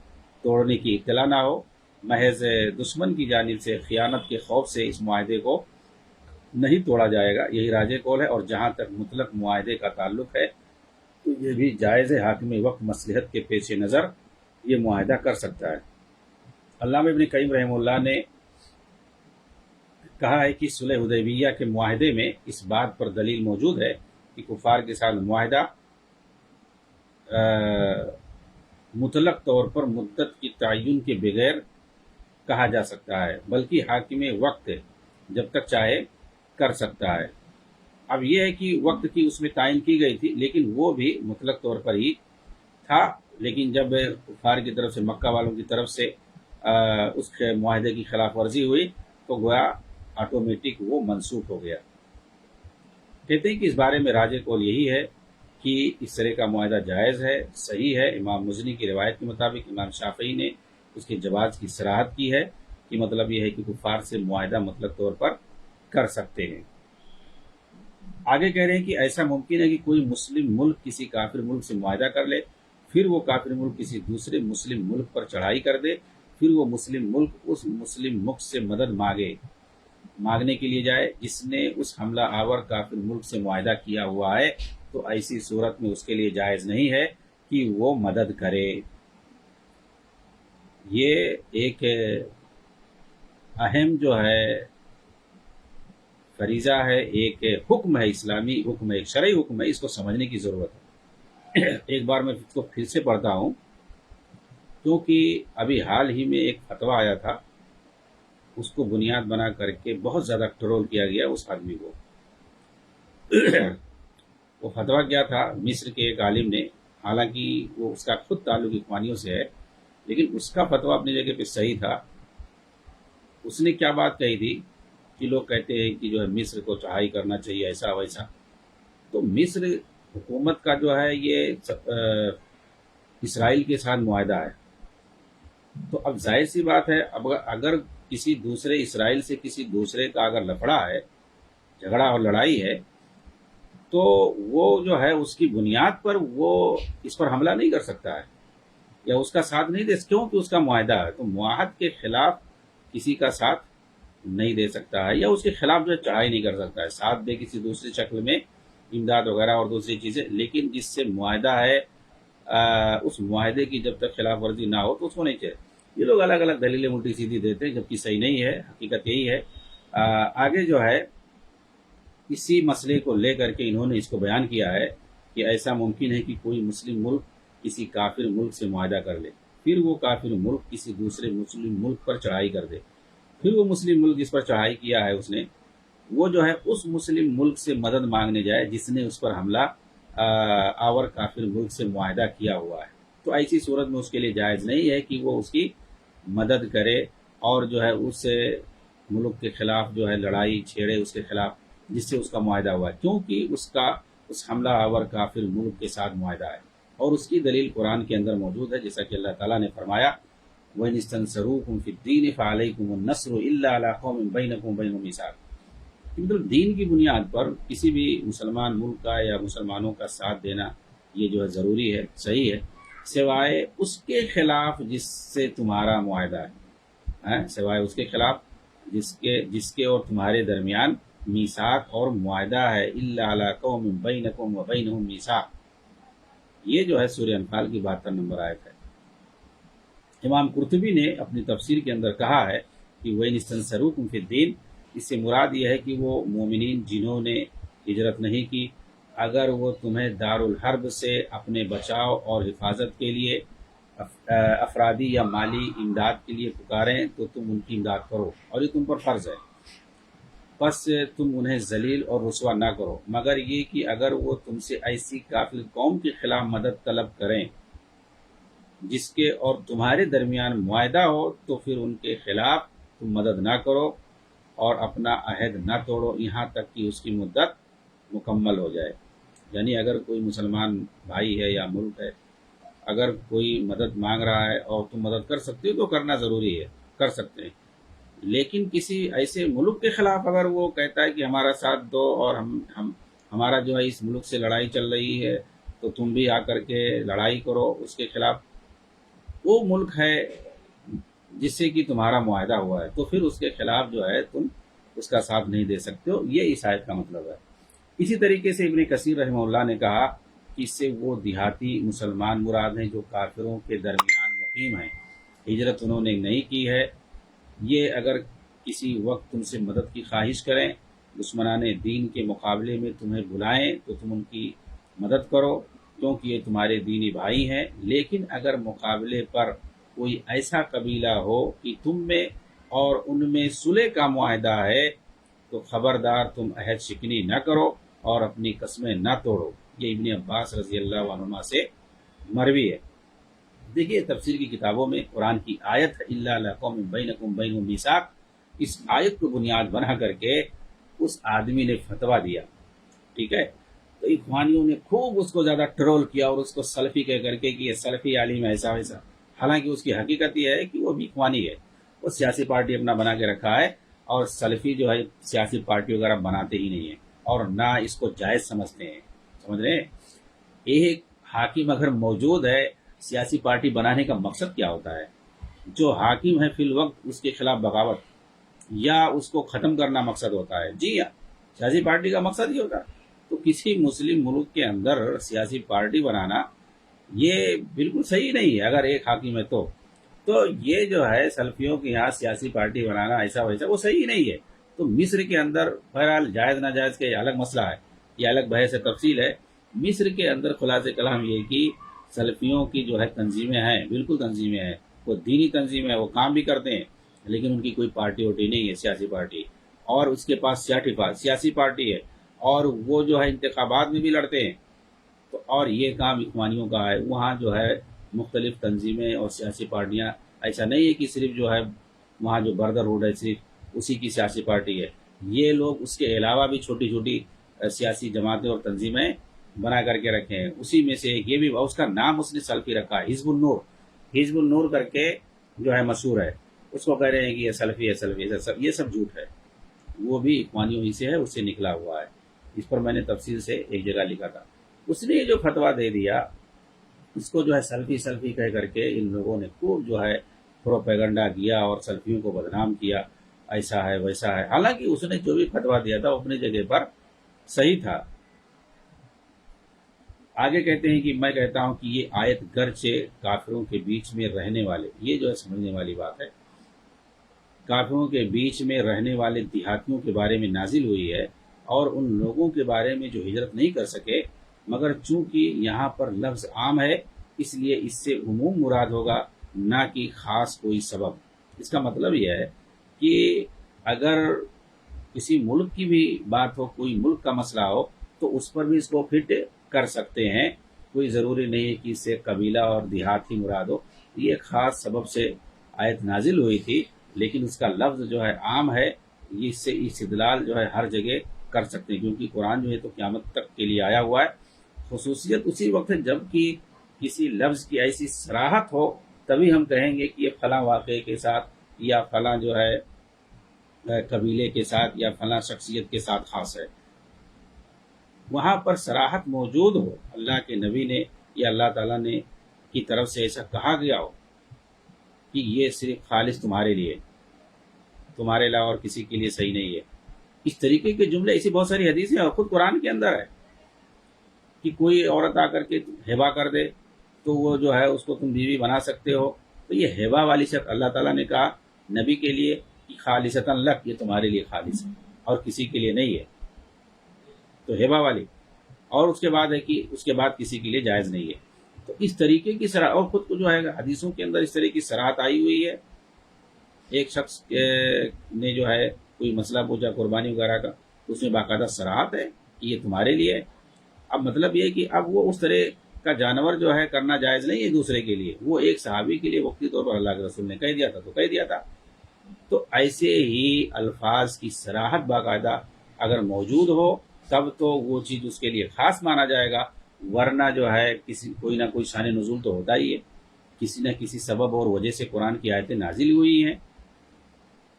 توڑنے کی اطلاع نہ ہو۔ محض دشمن کی جانب سے خیانت کے خوف سے اس معاہدے کو نہیں توڑا جائے گا، یہی راجح قول ہے۔ اور جہاں تک مطلق معاہدے کا تعلق ہے تو یہ بھی جائز ہے، حاکم وقت مصلحت کے پیش نظر یہ معاہدہ کر سکتا ہے۔ علامہ ابن قیم رحمہ اللہ نے کہا ہے کہ صلح حدیبیہ کے معاہدے میں اس بات پر دلیل موجود ہے کہ کفار کے ساتھ معاہدہ مطلق طور پر مدت کی تعین کے بغیر کہا جا سکتا ہے، بلکہ حاکم وقت جب تک چاہے کر سکتا ہے۔ اب یہ ہے کہ وقت کی اس میں تعین کی گئی تھی، لیکن وہ بھی مطلق طور پر ہی تھا، لیکن جب کفار کی طرف سے، مکہ والوں کی طرف سے اس معاہدے کی خلاف ورزی ہوئی تو گویا آٹومیٹک وہ منسوخ ہو گیا۔ کہتے ہیں کہ اس بارے میں راجح قول یہی ہے کہ اس طرح کا معاہدہ جائز ہے، صحیح ہے۔ امام مزنی کی روایت کے مطابق امام شافعی نے اس کے جواز کی صراحت کی ہے، کہ مطلب یہ ہے کہ کفار سے معاہدہ مطلق طور پر کر سکتے ہیں۔ آگے کہہ رہے ہیں کہ ایسا ممکن ہے کہ کوئی مسلم ملک کسی کافر ملک سے معاہدہ کر لے، پھر وہ کافر ملک کسی دوسرے مسلم ملک پر چڑھائی کر دے، پھر وہ مسلم ملک اس مسلم ملک سے مدد مانگنے کے لیے جائے جس نے اس حملہ آور کافر ملک سے معاہدہ کیا ہوا ہے، تو ایسی صورت میں اس کے لیے جائز نہیں ہے کہ وہ مدد کرے۔ یہ ایک اہم جو ہے فریضہ ہے، ایک حکم ہے، اسلامی حکم ہے، ایک شرعی حکم ہے، اس کو سمجھنے کی ضرورت ہے۔ ایک بار میں اس کو پھر سے پڑھتا ہوں، کیونکہ ابھی حال ہی میں ایک فتویٰ آیا تھا، اس کو بنیاد بنا کر کے بہت زیادہ ٹرول کیا گیا اس آدمی کو۔ وہ فتویٰ کیا تھا مصر کے ایک عالم نے، حالانکہ وہ اس کا خود تعلق اخوانیوں سے ہے، لیکن اس کا فتویٰ اپنی جگہ پہ صحیح تھا۔ اس نے کیا بات کہی تھی کہ لوگ کہتے ہیں کہ جو ہے مصر کو چڑھائی کرنا چاہیے، ایسا ویسا۔ تو مصر حکومت کا جو ہے یہ اسرائیل کے ساتھ معاہدہ ہے، تو اب ظاہر سی بات ہے، اب اگر کسی دوسرے اسرائیل سے کسی دوسرے کا اگر لفڑا ہے، جھگڑا اور لڑائی ہے، تو وہ جو ہے اس کی بنیاد پر وہ اس پر حملہ نہیں کر سکتا ہے یا اس کا ساتھ نہیں دے، کیونکہ اس کا معاہدہ ہے، تو معاہد کے خلاف کسی کا ساتھ نہیں دے سکتا ہے، یا اس کے خلاف جو ہے چڑھائی نہیں کر سکتا ہے، ساتھ دے کسی دوسری شکل میں، امداد وغیرہ اور دوسری چیزیں، لیکن جس سے معاہدہ ہے اس معاہدے کی جب تک خلاف ورزی نہ ہو تو اس کو نہیں چاہیے۔ یہ لوگ الگ الگ دلیلیں الٹی سیدھی دیتے ہیں، جبکہ صحیح نہیں ہے، حقیقت یہی ہے۔ آگے جو ہے اسی مسئلے کو لے کر کے انہوں نے اس کو بیان کیا ہے کہ ایسا ممکن ہے کہ کوئی مسلم ملک کسی کافر ملک سے معاہدہ کر لے، پھر وہ کافر ملک کسی دوسرے مسلم ملک پر چڑھائی کر دے، پھر وہ مسلم ملک جس پر چڑھائی کیا ہے اس نے، وہ جو ہے اس مسلم ملک سے مدد مانگنے جائے جس نے اس پر حملہ آور کافر ملک سے معاہدہ کیا ہوا ہے، تو ایسی صورت میں اس کے لیے جائز نہیں ہے کہ وہ اس کی مدد کرے اور جو ہے اس ملک کے خلاف جو ہے لڑائی چھیڑے، اس کے خلاف جس سے اس کا معاہدہ ہوا ہے، کیونکہ اس حملہ آور کافر ملک کے ساتھ معاہدہ ہے، اور اس کی دلیل قرآن کے اندر موجود ہے، جیسا کہ اللہ تعالیٰ نے فرمایا وَإِنِ اسْتَنصَرُوكُمْ فِي الدِّينِ فَعَلَيْكُمُ النَّصْرُ إِلَّا عَلَىٰ قَوْمٍ بَيْنَكُمْ وَبَيْنَهُم مِّيثَاقٌ۔ مطلب دین کی بنیاد پر کسی بھی مسلمان ملک کا یا مسلمانوں کا ساتھ دینا یہ جو ہے ضروری ہے، صحیح ہے، سوائے اس کے خلاف جس سے تمہارا معاہدہ ہے، سوائے اس کے خلاف جس کے اور تمہارے درمیان میثاق اور معاہدہ ہے، الا علی قوم بینکم و بینہم میثاق، یہ جو ہے سورہ انفال کی 72 نمبر آیت ہے۔ امام قرطبی نے اپنی تفسیر کے اندر کہا ہے کہ وَإِنِ اسْتَنصَرُوكُمْ فِي الدِّينِ، اس سے مراد یہ ہے کہ وہ مومنین جنہوں نے ہجرت نہیں کی، اگر وہ تمہیں دارالحرب سے اپنے بچاؤ اور حفاظت کے لیے افرادی یا مالی امداد کے لیے پکاریں تو تم ان کی امداد کرو، اور یہ تم پر فرض ہے۔ پس تم انہیں ذلیل اور رسوا نہ کرو، مگر یہ کہ اگر وہ تم سے ایسی کافر قوم کے خلاف مدد طلب کریں جس کے اور تمہارے درمیان معاہدہ ہو، تو پھر ان کے خلاف تم مدد نہ کرو اور اپنا عہد نہ توڑو یہاں تک کہ اس کی مدت مکمل ہو جائے۔ یعنی اگر کوئی مسلمان بھائی ہے یا ملک ہے، اگر کوئی مدد مانگ رہا ہے اور تم مدد کر سکتے ہو تو کرنا ضروری ہے، کر سکتے ہیں، لیکن کسی ایسے ملک کے خلاف اگر وہ کہتا ہے کہ ہمارا ساتھ دو اور ہمارا جو ہے اس ملک سے لڑائی چل رہی ہے تو تم بھی آ کر کے لڑائی کرو اس کے خلاف، وہ ملک ہے جس سے کہ تمہارا معاہدہ ہوا ہے، تو پھر اس کے خلاف جو ہے تم اس کا ساتھ نہیں دے سکتے ہو، یہ اس آیت کا مطلب ہے۔ اسی طریقے سے ابن کثیر رحمہ اللہ نے کہا کہ اس سے وہ دیہاتی مسلمان مراد ہیں جو کافروں کے درمیان مقیم ہیں، ہجرت انہوں نے نہیں کی ہے، یہ اگر کسی وقت تم سے مدد کی خواہش کریں، دشمنان دین کے مقابلے میں تمہیں بلائیں تو تم ان کی مدد کرو کیونکہ یہ تمہارے دینی بھائی ہیں، لیکن اگر مقابلے پر کوئی ایسا قبیلہ ہو کہ تم میں اور ان میں صلح کا معاہدہ ہے تو خبردار تم عہد شکنی نہ کرو اور اپنی قسمیں نہ توڑو۔ یہ ابن عباس رضی اللہ عنہما سے مروی ہے۔ دیکھیے تفسیر کی کتابوں میں قرآن کی آیت ہے الا لقوم بینکم بینہم میثاق، اس آیت کو بنیاد بنا کر کے اس آدمی نے فتویٰ دیا، ٹھیک ہے، تو اخوانیوں نے خوب اس کو زیادہ ٹرول کیا اور اس کو سلفی کہہ کر کے کہ یہ سلفی عالم ایسا ویسا، حالانکہ اس کی حقیقت یہ ہے کہ وہ بھی اخوانی ہے، وہ سیاسی پارٹی اپنا بنا کے رکھا ہے، اور سلفی جو ہے سیاسی پارٹی وغیرہ بناتے ہی نہیں ہیں اور نہ اس کو جائز سمجھتے ہیں، سمجھ رہے ہیں۔ ایک حاکم اگر موجود ہے، سیاسی پارٹی بنانے کا مقصد کیا ہوتا ہے؟ جو حاکم ہے فی الوقت اس کے خلاف بغاوت یا اس کو ختم کرنا مقصد ہوتا ہے، جی ہاں، سیاسی پارٹی کا مقصد ہی ہوتا ہے۔ تو کسی مسلم ملک کے اندر سیاسی پارٹی بنانا یہ بالکل صحیح نہیں ہے اگر ایک حاکم ہے تو یہ جو ہے سلفیوں کے یہاں سیاسی پارٹی بنانا ایسا ویسا وہ صحیح نہیں ہے۔ تو مصر کے اندر بہرحال جائز ناجائز کا یہ الگ مسئلہ ہے، یہ الگ بحث تفصیل ہے۔ مصر کے اندر خلاصہ کلام یہ کہ سلفیوں کی جو ہے تنظیمیں ہیں، بالکل تنظیمیں ہیں، وہ دینی تنظیمیں ہیں، وہ کام بھی کرتے ہیں، لیکن ان کی کوئی پارٹی ووٹی نہیں ہے سیاسی پارٹی، اور اس کے پاس سرٹیفائڈ سیاسی پارٹی ہے اور وہ جو ہے انتخابات میں بھی لڑتے ہیں، تو اور یہ کام اخوانیوں کا ہے۔ وہاں جو ہے مختلف تنظیمیں اور سیاسی پارٹیاں، ایسا نہیں ہے کہ صرف جو ہے وہاں جو بردرہوڈ ہے صرف اسی کی سیاسی پارٹی ہے، یہ لوگ اس کے علاوہ بھی چھوٹی چھوٹی سیاسی جماعتیں اور تنظیمیں بنا کر کے رکھے ہیں، اسی میں سے یہ بھی اس کا نام اس نے سلفی رکھا ہے، حزب النور، حزب النور کر کے جو ہے مشہور ہے، اس کو کہہ رہے ہیں کہ یہ سلفی ہے، سلفی ہے، یہ سب جھوٹ ہے، وہ بھی اخوانیوں ہی سے ہے، اس سے نکلا ہوا ہے۔ اس پر میں نے تفصیل سے ایک جگہ لکھا تھا۔ اس نے جو فتویٰ دے دیا اس کو جو ہے سلفی سلفی کہہ کر کے ان لوگوں نے خوب جو ہے پروپیگنڈا کیا اور سلفیوں کو بدنام کیا، ایسا ہے ویسا ہے، حالانکہ اس نے جو بھی فتویٰ دیا تھا وہ اپنی جگہ پر صحیح تھا۔ آگے کہتے ہیں کہ میں کہتا ہوں کہ یہ آیت گرچہ کافروں کے بیچ میں رہنے والے، یہ جو ہے سمجھنے والی بات ہے، کافروں کے بیچ میں رہنے والے دیہاتیوں کے بارے میں نازل ہوئی ہے اور ان لوگوں کے بارے میں جو ہجرت نہیں کر سکے، مگر چونکہ یہاں پر لفظ عام ہے اس لیے اس سے عموم مراد ہوگا نہ کہ خاص کوئی سبب۔ اس کا مطلب یہ ہے کہ اگر کسی ملک کی بھی بات ہو، کوئی ملک کا مسئلہ ہو تو اس پر بھی اس کو فٹ کر سکتے ہیں، کوئی ضروری نہیں ہے کہ اس سے قبیلہ اور دیہات ہی مراد ہو۔ یہ ایک خاص سبب سے آیت نازل ہوئی تھی، لیکن اس کا لفظ جو ہے عام ہے، یہ اس سے استدلال جو ہے ہر جگہ کر سکتے ہیں، کیونکہ قرآن جو ہے تو قیامت تک کے لیے آیا ہوا ہے۔ خصوصیت اسی وقت ہے جب کہ کسی لفظ کی ایسی صراحت ہو تبھی ہم کہیں گے کہ یہ فلاں واقعے کے ساتھ یا فلاں جو ہے قبیلے کے ساتھ یا فلاں شخصیت کے ساتھ خاص ہے۔ وہاں پر صراحت موجود ہو، اللہ کے نبی نے یا اللہ تعالیٰ نے کی طرف سے ایسا کہا گیا ہو کہ یہ صرف خالص تمہارے لیے، تمہارے علاوہ اور کسی کے لیے صحیح نہیں ہے، اس طریقے کے جملے، ایسی بہت ساری حدیثیں اور خود قرآن کے اندر ہے کہ کوئی عورت آ کر کے ہبہ کر دے تو وہ جو ہے اس کو تم بیوی بنا سکتے ہو، تو یہ ہبہ والی شرط اللہ تعالیٰ نے کہا نبی کے لیے کہ خالصتاً لک، یہ تمہارے لیے خالص ہے اور کسی کے لیے نہیں ہے، تو ہبہ والی، اور اس کے بعد ہے کہ اس کے بعد کسی کے لیے جائز نہیں ہے۔ تو اس طریقے کی صراحت، اور خود کو جو ہے حدیثوں کے اندر اس طرح کی صراحت آئی ہوئی ہے۔ ایک شخص نے جو ہے کوئی مسئلہ پوچھا قربانی وغیرہ کا تو اس میں باقاعدہ صراحت ہے کہ یہ تمہارے لیے ہے۔ اب مطلب یہ کہ اب وہ اس طرح کا جانور جو ہے کرنا جائز نہیں ہے دوسرے کے لیے، وہ ایک صحابی کے لیے وقتی طور پر اللہ کے رسول نے کہہ دیا تھا تو کہہ دیا تھا۔ تو ایسے ہی الفاظ کی صراحت باقاعدہ اگر موجود ہو تب تو وہ چیز اس کے لیے خاص مانا جائے گا، ورنہ جو ہے کوئی نہ کوئی شان نزول تو ہوتا ہی ہے، کسی نہ کسی سبب اور وجہ سے قرآن کی آیتیں نازل ہوئی ہیں،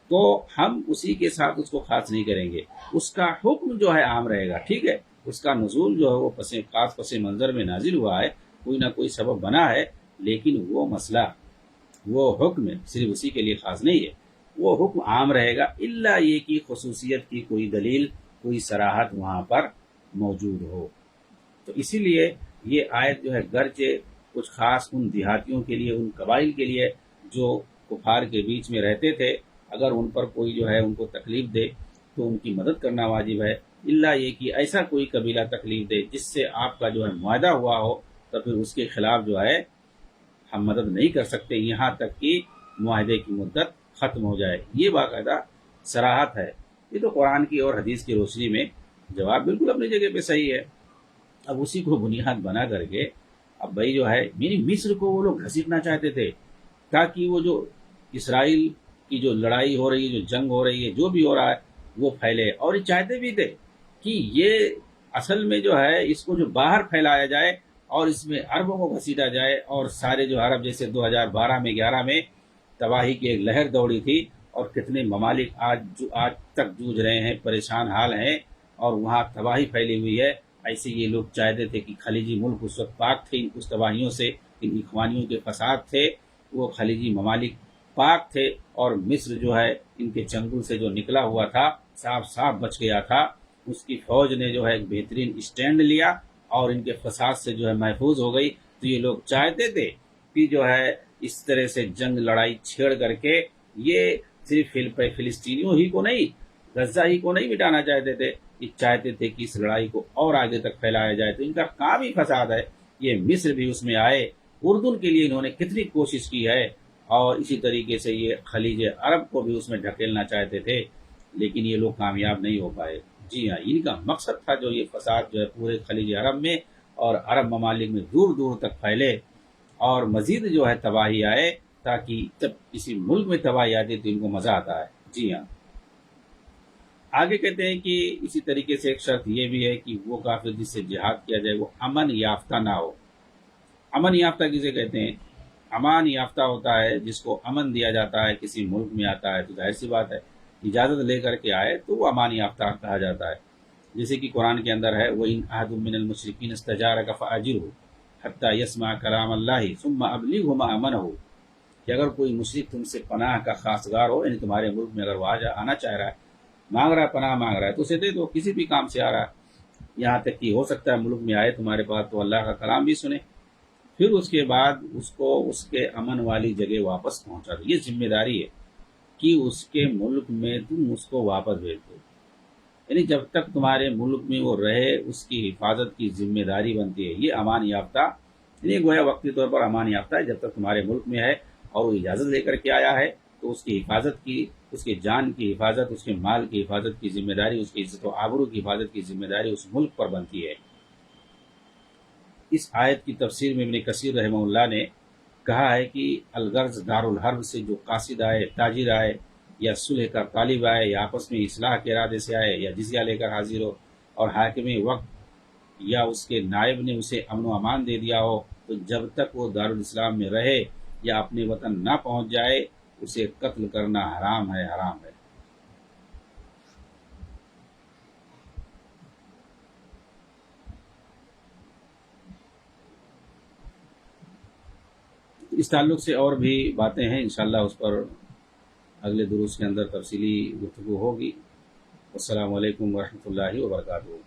تو ہم اسی کے ساتھ اس کو خاص نہیں کریں گے، اس کا حکم جو ہے عام رہے گا، ٹھیک ہے، اس کا نزول جو ہے وہ خاص پس منظر میں نازل ہوا ہے، کوئی نہ کوئی سبب بنا ہے، لیکن وہ مسئلہ وہ حکم صرف اسی کے لیے خاص نہیں ہے، وہ حکم عام رہے گا، الا یہ کہ خصوصیت کی کوئی دلیل کوئی صراحت وہاں پر موجود ہو۔ تو اسی لیے یہ آیت جو ہے گرچہ کچھ خاص ان دیہاتیوں کے لیے، ان قبائل کے لیے جو کفار کے بیچ میں رہتے تھے، اگر ان پر کوئی جو ہے ان کو تکلیف دے تو ان کی مدد کرنا واجب ہے، الا یہ کہ ایسا کوئی قبیلہ تکلیف دے جس سے آپ کا جو ہے معاہدہ ہوا ہو تو پھر اس کے خلاف جو ہے ہم مدد نہیں کر سکتے یہاں تک کہ معاہدے کی مدت ختم ہو جائے۔ یہ باقاعدہ صراحت ہے۔ یہ تو قرآن کی اور حدیث کی روشنی میں جواب بالکل اپنی جگہ پہ صحیح ہے۔ اب اسی کو بنیاد بنا کر کے اب بھائی جو ہے مصر کو وہ لوگ گھسیٹنا چاہتے تھے تاکہ وہ جو اسرائیل کی جو لڑائی ہو رہی ہے، جو جنگ ہو رہی ہے، جو بھی ہو رہا ہے وہ پھیلے، اور یہ چاہتے بھی تھے کہ یہ اصل میں جو ہے اس کو جو باہر پھیلایا جائے اور اس میں عربوں کو گھسیٹا جائے، اور سارے جو عرب جیسے 2012 میں 11 میں تباہی کی ایک لہر دوڑی تھی اور کتنے ممالک آج تک جوجھ رہے ہیں، پریشان حال ہیں اور وہاں تباہی پھیلی ہوئی ہے، ایسے یہ لوگ چاہتے تھے کہ خلیجی ملک اس وقت پاک تھے اس تباہیوں سے، ان اخوانیوں کے فساد تھے، وہ خلیجی ممالک پاک تھے، اور مصر جو ہے ان کے چنگل سے جو نکلا ہوا تھا صاف بچ گیا تھا، اس کی فوج نے جو ہے ایک بہترین اسٹینڈ لیا اور ان کے فساد سے جو ہے محفوظ ہو گئی۔ تو یہ لوگ چاہتے تھے کہ جو ہے اس طرح سے جنگ لڑائی چھیڑ کر کے یہ صرف فلسطینیوں ہی کو نہیں، غزہ ہی کو نہیں مٹانا چاہتے تھے، یہ چاہتے تھے کہ اس لڑائی کو اور آگے تک پھیلایا جائے۔ تو ان کا کام ہی فساد ہے، یہ مصر بھی اس میں آئے، اردن کے لیے انہوں نے کتنی کوشش کی ہے، اور اسی طریقے سے یہ خلیج عرب کو بھی اس میں ڈھکیلنا چاہتے تھے، لیکن یہ لوگ کامیاب نہیں ہو پائے۔ جی ہاں، ان کا مقصد تھا جو یہ فساد جو ہے پورے خلیج عرب میں اور عرب ممالک میں دور دور تک پھیلے اور مزید جو ہے تباہی آئے، تاکہ جب کسی ملک میں تباہی آتی تو ان کو مزہ آتا ہے۔ جی ہاں، آگے کہتے ہیں کہ اسی طریقے سے ایک شرط یہ بھی ہے کہ وہ کافر جس سے جہاد کیا جائے وہ امن یافتہ نہ ہو۔ امن یافتہ کسے کہتے ہیں؟ امان یافتہ ہوتا ہے جس کو امن دیا جاتا ہے، کسی ملک میں آتا ہے تو ظاہر سی بات ہے اجازت لے کر کے آئے تو وہ امان یافتہ کہا جاتا ہے، جیسے کہ قرآن کے اندر ہے وَإِنْ أَحَدٌ مِّنَ الْمُشْرِكِينَ اسْتَجَارَكَ فَأَجِرْهُ حَتَّى يَسْمَعَ كَلَامَ اللَّهِ ثُمَّ أَبْلِغْهُ مَأْمَنَهُ، کہ اگر کوئی مشرک تم سے پناہ کا خواستگار ہو، یعنی تمہارے ملک میں اگر وہ آنا چاہ رہا ہے، مانگ رہا ہے، پناہ مانگ رہا ہے، تو اسے دے دو، کسی بھی کام سے آ رہا ہے، یہاں تک کہ ہو سکتا ہے ملک میں آئے تمہارے پاس تو اللہ کا کلام بھی سنے، پھر اس کے بعد اس کو اس کے امن والی جگہ واپس پہنچا دو۔ یہ ذمہ داری ہے کہ اس کے ملک میں تم اس کو واپس بھیج دو، یعنی جب تک تمہارے ملک میں وہ رہے اس کی حفاظت کی ذمہ داری بنتی ہے۔ یہ امان یافتہ، یعنی گویا وقتی طور پر امان یافتہ ہے، جب تک تمہارے ملک میں ہے اور وہ اجازت لے کر کے آیا ہے تو اس کی حفاظت کی، اس کے جان کی حفاظت، اس کے مال کی حفاظت کی ذمہ داری، اس کی عزت و آبرو کی حفاظت کی ذمہ داری اس ملک پر بنتی ہے۔ اس آیت کی تفسیر میں ابن کثیر رحمہ اللہ نے کہا ہے کہ الغرض دار الحرب سے جو قاصد آئے، تاجر آئے، یا صلح کا طالب آئے، یا آپس میں اصلاح کے ارادے سے آئے، یا جزیہ لے کر حاضر ہو اور حاکم وقت یا اس کے نائب نے اسے امن و امان دے دیا ہو، تو جب تک وہ دارالاسلام میں رہے یا اپنے وطن نہ پہنچ جائے اسے قتل کرنا حرام ہے، حرام ہے۔ اس تعلق سے اور بھی باتیں ہیں، انشاءاللہ اس پر اگلے دروس کے اندر تفصیلی گفتگو ہوگی۔ السلام علیکم ورحمۃ اللہ وبرکاتہ۔